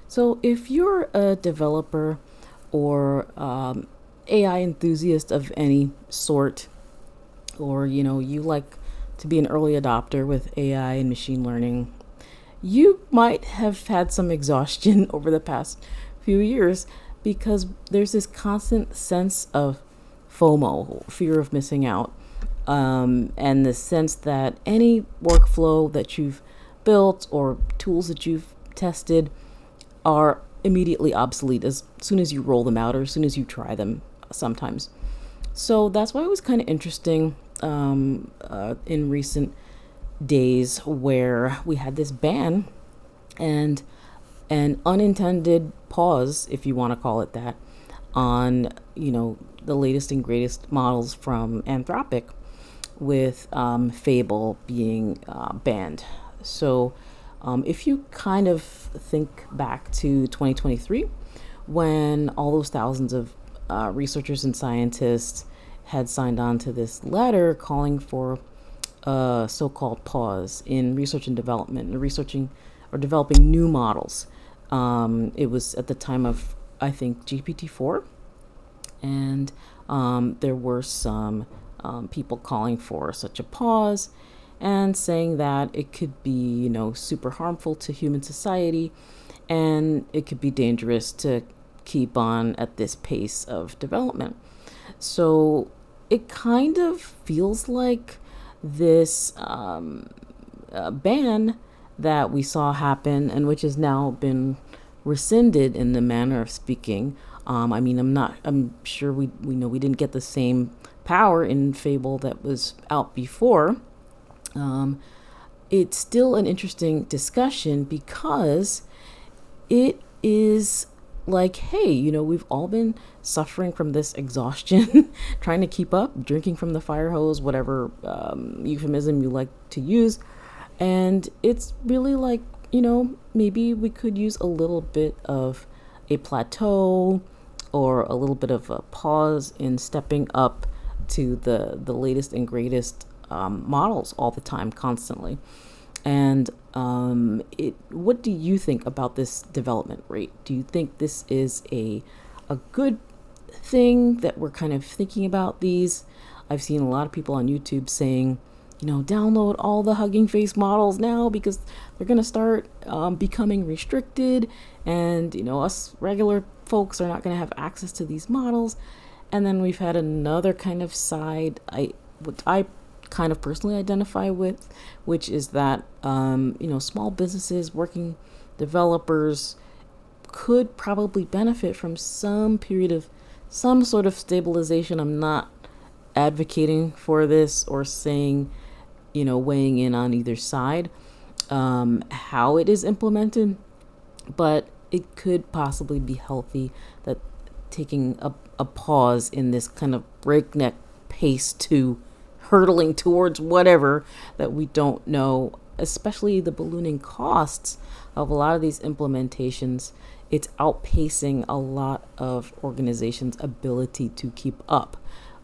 So, if you're a developer or AI enthusiast of any sort, or you like to be an early adopter with AI and machine learning, you might have had some exhaustion over the past few years because there's this constant sense of FOMO, fear of missing out, and the sense that any workflow that you've built or tools that you've tested are immediately obsolete as soon as you roll them out or as soon as you try them sometimes. So that's why it was kind of interesting in recent days where we had this ban and an unintended pause, if you want to call it that, on the latest and greatest models from Anthropic, with Fable being banned. So if you kind of think back to 2023, when all those thousands of researchers and scientists had signed on to this letter calling for a so-called pause in research and development, researching or developing new models. It was at the time of, I think, GPT-4, and there were some people calling for such a pause and saying that it could be, super harmful to human society, and it could be dangerous to keep on at this pace of development. So it kind of feels like this ban that we saw happen, and which has now been rescinded in the manner of speaking. I'm sure we know we didn't get the same power in Fable that was out before. It's still an interesting discussion because it is like, hey, we've all been suffering from this exhaustion, trying to keep up, drinking from the fire hose, whatever euphemism you like to use. And it's really like, maybe we could use a little bit of a plateau or a little bit of a pause in stepping up to the latest and greatest models all the time, constantly. And what do you think about this development rate? Do you think this is a good thing that we're kind of thinking about these? I've seen a lot of people on YouTube saying, download all the Hugging Face models now because they're going to start becoming restricted, and us regular folks are not going to have access to these models. And then we've had another kind of side, what I kind of personally identify with, which is that small businesses, working developers could probably benefit from some period of some sort of stabilization. I'm not advocating for this or saying, weighing in on either side, how it is implemented, but it could possibly be healthy that taking a pause in this kind of breakneck pace to hurtling towards whatever that we don't know, especially the ballooning costs of a lot of these implementations. It's outpacing a lot of organizations' ability to keep up,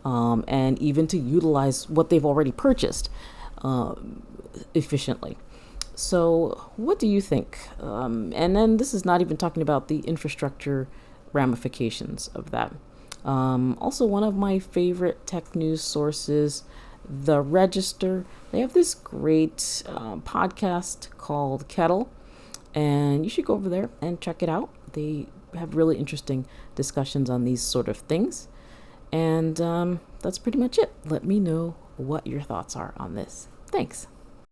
and even to utilize what they've already purchased efficiently. So what do you think? And then this is not even talking about the infrastructure ramifications of that. Also, one of my favorite tech news sources, The Register, they have this great podcast called Kettle, and you should go over there and check it out. They have really interesting discussions on these sort of things. And that's pretty much it. Let me know what your thoughts are on this. Thanks.